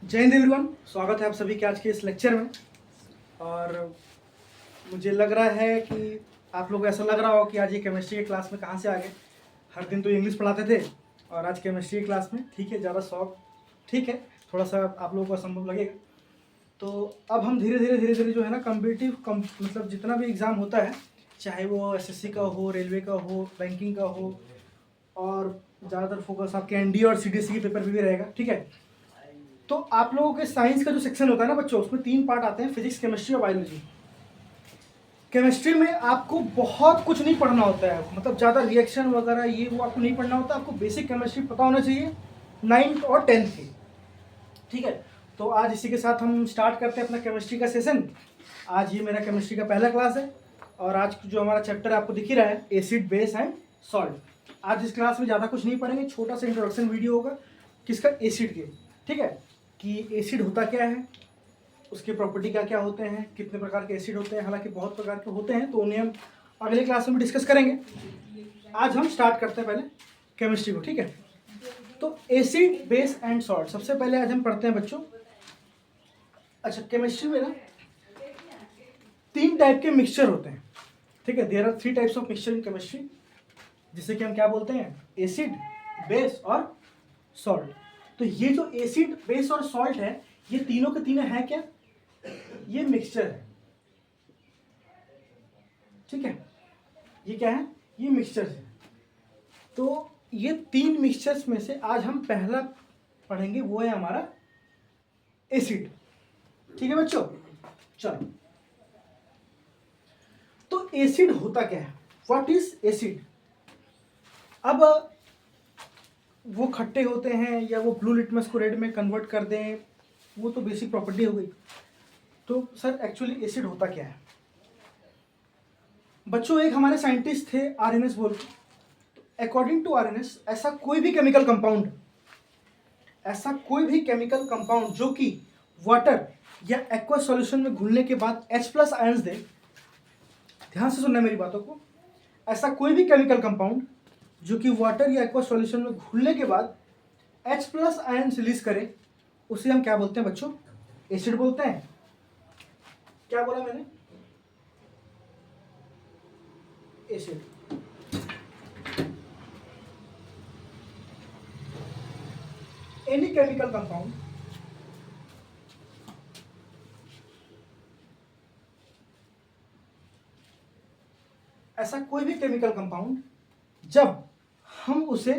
जय हिंद एवरीवन, स्वागत है आप सभी के आज के इस लेक्चर में। और मुझे लग रहा है कि आप लोग ऐसा लग रहा हो कि आज ये केमिस्ट्री की क्लास में कहाँ से आ गए। हर दिन तो इंग्लिश पढ़ाते थे और आज केमिस्ट्री की क्लास में। ठीक है, ज़्यादा शौक ठीक है, थोड़ा सा आप लोगों को असंभव लगेगा। तो अब हम धीरे धीरे जो है ना कम्पिटिटिव मतलब जितना भी एग्ज़ाम होता है, चाहे वो एसएससी का हो, रेलवे का हो, बैंकिंग का हो, और ज़्यादातर फोकस आपके एनडीए और सीडीएसई के पेपर पे भी रहेगा। ठीक है, तो आप लोगों के साइंस का जो सेक्शन होता है ना बच्चों, उसमें 3 पार्ट आते हैं, फिजिक्स, केमिस्ट्री और बायोलॉजी। केमिस्ट्री में आपको बहुत कुछ नहीं पढ़ना होता है, मतलब ज़्यादा रिएक्शन वगैरह ये वो आपको नहीं पढ़ना होता। आपको बेसिक केमिस्ट्री पता होना चाहिए 9th और 10th की। ठीक है, तो आज इसी के साथ हम स्टार्ट करते हैं अपना केमिस्ट्री का सेशन। आज ये मेरा केमिस्ट्री का पहला क्लास है और आज जो हमारा चैप्टर आपको दिख ही रहा है, एसिड, बेस एंड सॉल्ट। आज इस क्लास में ज़्यादा कुछ नहीं पढ़ेंगे, छोटा सा इंट्रोडक्शन वीडियो होगा किसका, एसिड के। ठीक है, कि एसिड होता क्या है, उसके प्रॉपर्टी क्या क्या होते हैं, कितने प्रकार के एसिड होते हैं। हालांकि बहुत प्रकार के होते हैं, तो उन्हें हम अगले क्लास में भी डिस्कस करेंगे। आज हम स्टार्ट करते हैं पहले केमिस्ट्री को। ठीक है, तो एसिड, बेस एंड सॉल्ट सबसे पहले आज हम पढ़ते हैं बच्चों। अच्छा, केमिस्ट्री में ना 3 टाइप के मिक्सचर होते हैं। ठीक है, there are 3 types of mixture in chemistry, जिसे कि हम क्या बोलते हैं, एसिड, बेस और सॉल्ट। तो ये जो एसिड, बेस और सॉल्ट है, ये तीनों के तीनों है क्या, ये मिक्सचर है। ठीक है, ये क्या है, ये मिक्सचर है। तो ये 3 मिक्सचर्स में से आज हम पहला पढ़ेंगे, वो है हमारा एसिड। ठीक है बच्चों, चलो। तो एसिड होता क्या है, व्हाट इज एसिड। अब वो खट्टे होते हैं या वो ब्लू लिटमस को रेड में कन्वर्ट कर दें, वो तो बेसिक प्रॉपर्टी हो गई। तो सर एक्चुअली एसिड होता क्या है बच्चों। एक हमारे साइंटिस्ट थे आरएनएस बोल के। अकॉर्डिंग टू आरएनएस, ऐसा कोई भी केमिकल कंपाउंड जो कि वाटर या एक्वा सॉल्यूशन में घुलने के बाद H+ आयंस दे, ध्यान से सुनना मेरी बातों को। ऐसा कोई भी केमिकल कंपाउंड जो कि वाटर या एक्वा सॉल्यूशन में घुलने के बाद H+ आयंस रिलीज करे, उसे हम क्या बोलते हैं बच्चों, एसिड बोलते हैं। क्या बोला मैंने, एसिड। एनी केमिकल कंपाउंड ऐसा कोई भी केमिकल कंपाउंड जब हम उसे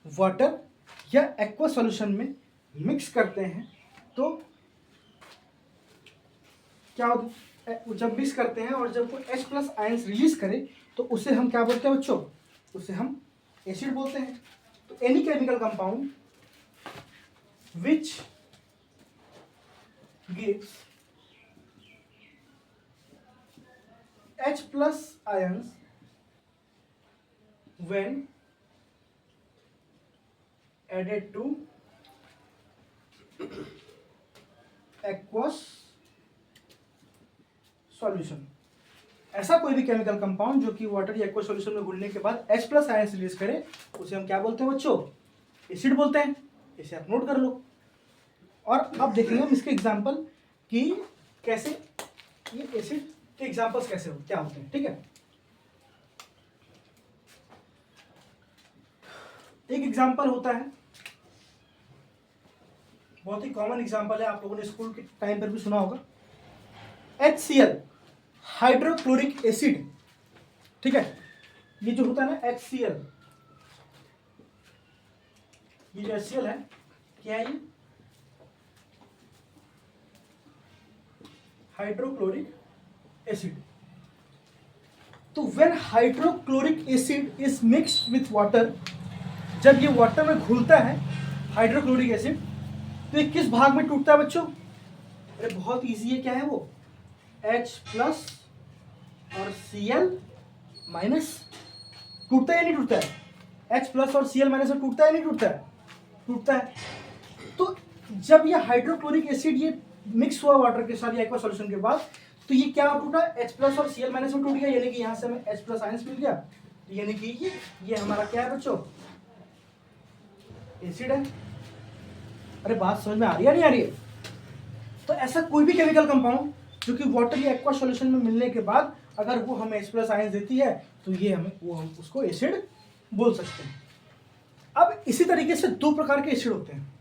वाटर या एक्वा सॉल्यूशन में मिक्स करते हैं, तो क्या होता है, जब मिक्स करते हैं और जब वो H+ आयंस रिलीज करे, तो उसे हम क्या बोलते हैं बच्चों, उसे हम एसिड बोलते हैं। तो any chemical compound which gives H+ ions when added to aqueous solution। ऐसा कोई भी केमिकल कंपाउंड जो कि वाटर या एक्वा सॉल्यूशन में घुलने के बाद H+ आयंस रिलीज करे, उसे हम क्या बोलते हैं बच्चों, एसिड बोलते हैं। इसे आप नोट कर लो। और अब देखेंगे हम इसके एग्जांपल कि कैसे ये एसिड के एग्जांपल्स कैसे क्या होते हैं। ठीक है, एक एग्जाम्पल होता है, बहुत ही कॉमन एग्जाम्पल है, आप लोगों ने स्कूल के टाइम पर भी सुना होगा, HCl, हाइड्रोक्लोरिक एसिड। ठीक है, ये जो होता है ना HCl, ये जो HCl है, क्या है ये, हाइड्रोक्लोरिक एसिड। तो when hydrochloric acid is mixed with water, जब ये वाटर में घुलता है हाइड्रोक्लोरिक एसिड, तो ये किस भाग में टूटता है बच्चों, अरे बहुत इजी है, क्या है वो, H+ और Cl-, टूटता है या नहीं टूटता है, H+ और Cl- टूटता है या नहीं टूटता है, टूटता है। तो जब ये हाइड्रोक्लोरिक एसिड ये मिक्स हुआ वाटर के साथ या एक्वा सॉल्यूशन के बाद, तो ये क्या टूटा, H+ और Cl- में टूट गया, यानी कि यहाँ से हमें H+ आयंस मिल गया, यानी कि ये हमारा क्या है बच्चों, एसिड है। अरे बात समझ में आ रही है नहीं आ रही है? तो ऐसा कोई भी केमिकल कंपाउंड जो कि वाटर या एक्वा सॉल्यूशन में मिलने के बाद अगर वो हमें H+ आयंस देती है तो ये हम उसको एसिड बोल सकते हैं। अब इसी तरीके से दो प्रकार के एसिड होते हैं,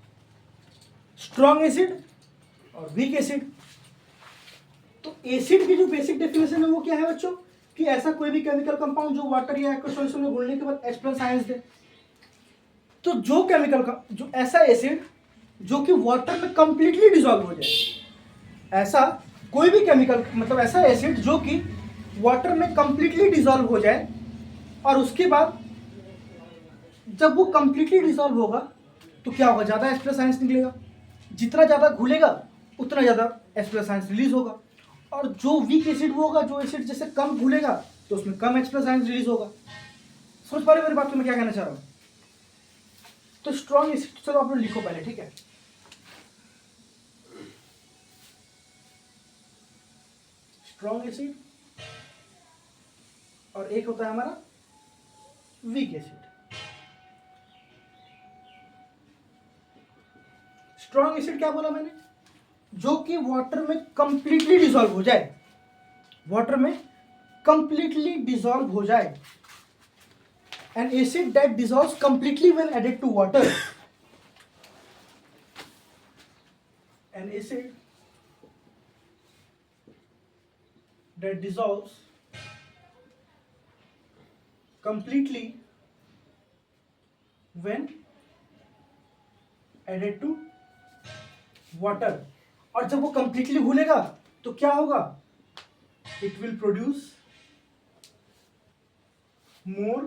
स्ट्रॉन्ग एसिड और वीक एसिड। तो एसिड की जो बेसिक डेफिनेशन है वो क्या है बच्चों, कि ऐसा कोई भी केमिकल कंपाउंड जो वाटर या एक्वा सॉल्यूशन में घुलने के बाद H+ आयंस दे। तो जो केमिकल का जो ऐसा एसिड जो कि वाटर में कंप्लीटली डिसॉल्व हो जाए, ऐसा कोई भी केमिकल मतलब ऐसा एसिड जो कि वाटर में कंप्लीटली डिसॉल्व हो जाए और उसके बाद जब वो कंप्लीटली डिसॉल्व होगा तो क्या होगा, ज़्यादा H+ आयंस निकलेगा। जितना ज़्यादा घुलेगा उतना ज़्यादा H+ आयंस रिलीज होगा। और जो वीक एसिड वो होगा, जो एसिड जैसे कम घुलेगा तो उसमें कम H+ आयंस रिलीज होगा। समझ पा रहे मेरी बात को मैं क्या कहना चाह रहा हूँ? तो स्ट्रॉन्ग एसिड चलो आप लोग लिखो पहले, ठीक है। स्ट्रॉन्ग एसिड और एक होता है हमारा वीक एसिड। स्ट्रॉन्ग एसिड क्या बोला मैंने, जो कि वाटर में कंप्लीटली डिसॉल्व हो जाए, वाटर में कंप्लीटली डिसॉल्व हो जाए। An acid that dissolves completely when added to water. An acid that dissolves completely when added to water. और जब वो completely घुलेगा तो क्या होगा, it will produce more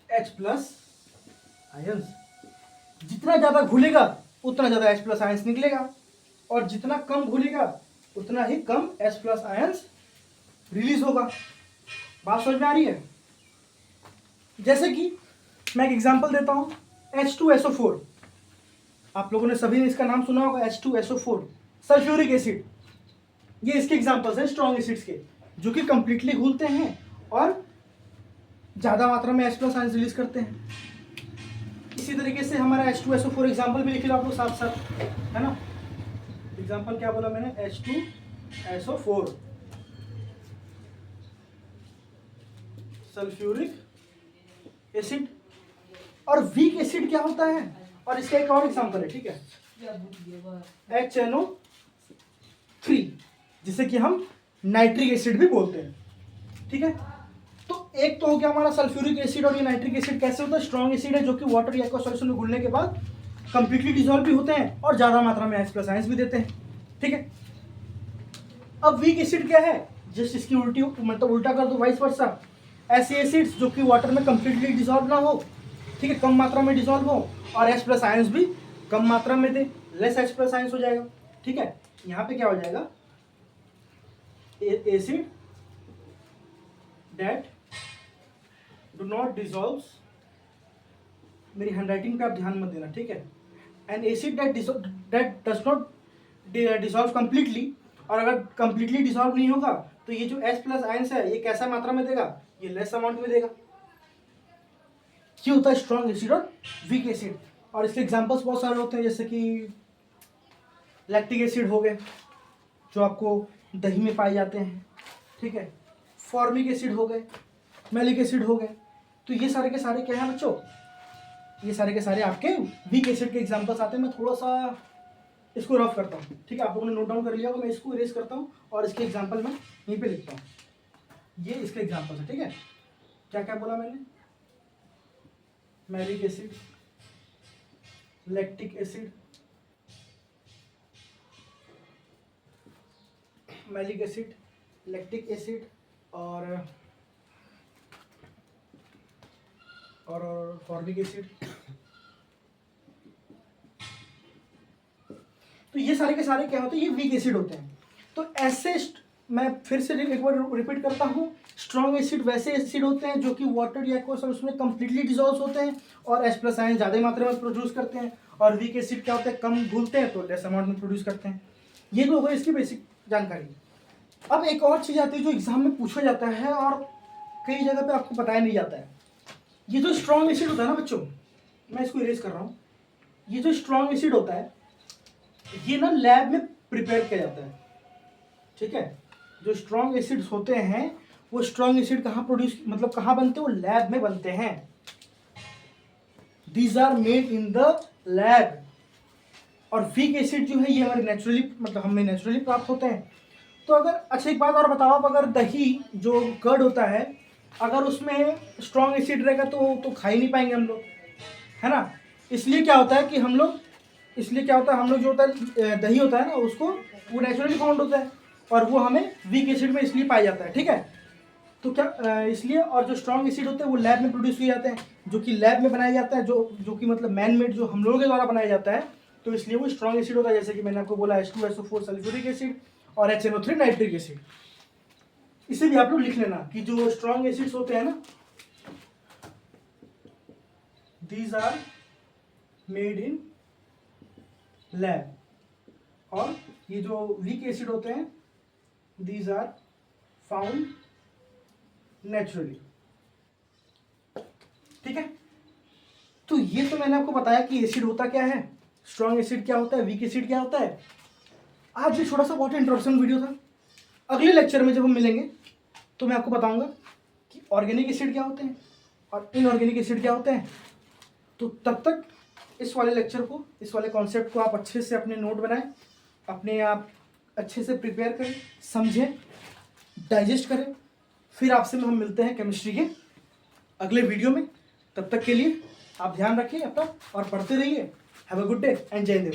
H+ ions. जितना ज्यादा घुलेगा उतना ज्यादा H+ आयंस निकलेगा और जितना कम घुलेगा उतना ही कम H+ आयंस रिलीज होगा। बात समझ में आ रही है? जैसे कि मैं एक एग्जांपल देता हूं, H2SO4। आप लोगों ने सभी ने इसका नाम सुना होगा, H2SO4 सल्फ्यूरिक एसिड। ये इसके एग्जांपल्स हैं स्ट्रॉन्ग एसिड्स के, जो कि कंप्लीटली घुलते हैं और ज़्यादा मात्रा में H+ आयंस रिलीज करते हैं। इसी तरीके से हमारा H2SO4 एग्जाम्पल भी लिख लो आप लोग साथ साथ, है ना। एग्जाम्पल क्या बोला मैंने, H2SO4 सल्फ्यूरिक एसिड। और वीक एसिड क्या होता है, और इसका एक और एग्जाम्पल है, ठीक है, HNO3, जिसे कि हम नाइट्रिक एसिड भी बोलते हैं, ठीक है। तो एक तो हो गया हमारा सल्फ्यूरिक एसिड, और ये नाइट्रिक एसिड कैसे होता है, स्ट्रॉन्ग एसिड है जो कि वाटर या एक्वा सॉल्यूशन में घुलने के बाद कंप्लीटली डिसॉल्व भी होते हैं और ज्यादा मात्रा में H+ आयंस भी देते हैं, ठीक है। अब वीक एसिड क्या है, जस्ट इसकी उल्टी मतलब उल्टा कर दो, वाइस वर्सा। ऐसे एसिड्स जो कि वाटर में कंप्लीटली डिसॉल्व ना हो, ठीक है, कम मात्रा में डिसॉल्व हो और H+ आयंस भी कम मात्रा में दे, लेस H+ आयंस हो जाएगा, ठीक है। यहाँ पे क्या हो जाएगा, acid that do not dissolves, मेरी हैंडराइटिंग पे आप ध्यान मत देना, ठीक है। N acid that does not dissolve completely, और अगर completely dissolve नहीं होगा तो ये जो H+ आयंस है ये कैसा मात्रा में देगा, ये लेस अमाउंट में देगा। ये होता है स्ट्रॉन्ग एसिड और वीक एसिड। और इसके एग्जांपल्स बहुत सारे होते हैं, जैसे कि लैक्टिक एसिड हो गए जो आपको दही में पाए जाते हैं, ठीक है, फॉर्मिक एसिड हो गए, मैलिक एसिड हो गए। तो ये सारे के सारे क्या हैं बच्चों, ये सारे के सारे आपके वीक एसिड के एग्जांपल्स आते हैं। मैं थोड़ा सा इसको रफ करता हूँ, ठीक है, आप लोगों ने नोट डाउन कर लिया होगा, मैं इसको इरेज करता हूँ और इसके एग्जांपल मैं यहीं पे लिखता हूँ। ये इसके एग्जांपल्स है, ठीक है। क्या क्या बोला मैंने, malic acid, lactic acid, malic acid, lactic acid और फॉर्मिक एसिड। तो ये सारे के सारे क्या होते हैं, ये वीक एसिड होते हैं। तो ऐसे मैं फिर से एक बार रिपीट करता हूँ, स्ट्रॉन्ग एसिड वैसे एसिड होते हैं जो कि वाटर या एक्वा सॉल्यूशन में कंप्लीटली डिसॉल्व होते हैं और H+ आयन ज़्यादा मात्रा में प्रोड्यूस करते हैं। और वीक एसिड क्या होते हैं, कम घुलते हैं तो लेस अमाउंट में प्रोड्यूस करते हैं। ये तो होगा इसकी बेसिक जानकारी। अब एक और चीज़ आती है जो एग्जाम में पूछा जाता है और कई जगह पे आपको बताया नहीं जाता है, ये जो स्ट्रॉन्ग एसिड होता है ना बच्चों, मैं इसको इरेज कर रहा हूँ, ये जो स्ट्रॉन्ग एसिड होता है ये ना लैब में प्रिपेयर किया जाता है, ठीक है। जो स्ट्रॉन्ग एसिड्स होते हैं वो स्ट्रॉन्ग एसिड कहाँ प्रोड्यूस, मतलब कहाँ बनते हैं, वो लैब में बनते हैं। These are made in the lab. और वीक एसिड जो है ये हमारे नेचुरली, मतलब हमें नेचुरली प्राप्त होते हैं। तो अगर, अच्छा एक बात और बताओ आप, अगर दही जो कर्ड होता है अगर उसमें स्ट्रॉन्ग एसिड रहेगा तो खा ही नहीं पाएंगे हम लोग, है ना। इसलिए क्या होता है कि हम लोग, जो होता है दही होता है ना उसको, वो नेचुरली फाउंड होता है और वो हमें वीक एसिड में इसलिए पाया जाता है, ठीक है। तो क्या इसलिए, और जो स्ट्रॉन्ग एसिड होते हैं वो लैब में प्रोड्यूस किए जाते हैं, जो कि लैब में बनाया जाता है, जो कि मतलब मैन मेड, जो हम लोगों के द्वारा बनाया जाता है, तो इसलिए वो स्ट्रॉन्ग एसिड होता है। जैसे कि मैंने आपको बोला H2SO4 सल्फ्यूरिक एसिड और HNO3 नाइट्रिक एसिड। इसे भी आप लोग लिख लेना कि जो स्ट्रॉन्ग एसिड्स होते हैं ना, these are made in lab, और ये जो वीक एसिड होते हैं दीज आर फाउंड नेचुरली, ठीक है। तो ये तो मैंने आपको बताया कि एसिड होता क्या है, स्ट्रॉन्ग एसिड क्या होता है, वीक एसिड क्या होता है। आज ये छोटा सा बहुत इंट्रोडक्शन वीडियो था। अगले लेक्चर में जब हम मिलेंगे तो मैं आपको बताऊंगा कि ऑर्गेनिक एसिड क्या होते हैं और इनऑर्गेनिक एसिड क्या होते हैं। तो तब तक इस वाले लेक्चर को, इस वाले कॉन्सेप्ट को आप अच्छे से अपने नोट बनाएं, अपने आप अच्छे से प्रिपेयर करें, समझें, डाइजेस्ट करें। फिर आपसे हम मिलते हैं केमिस्ट्री के अगले वीडियो में। तब तक के लिए आप ध्यान रखिए अपना और पढ़ते रहिए। Have a good day and जय हिंद।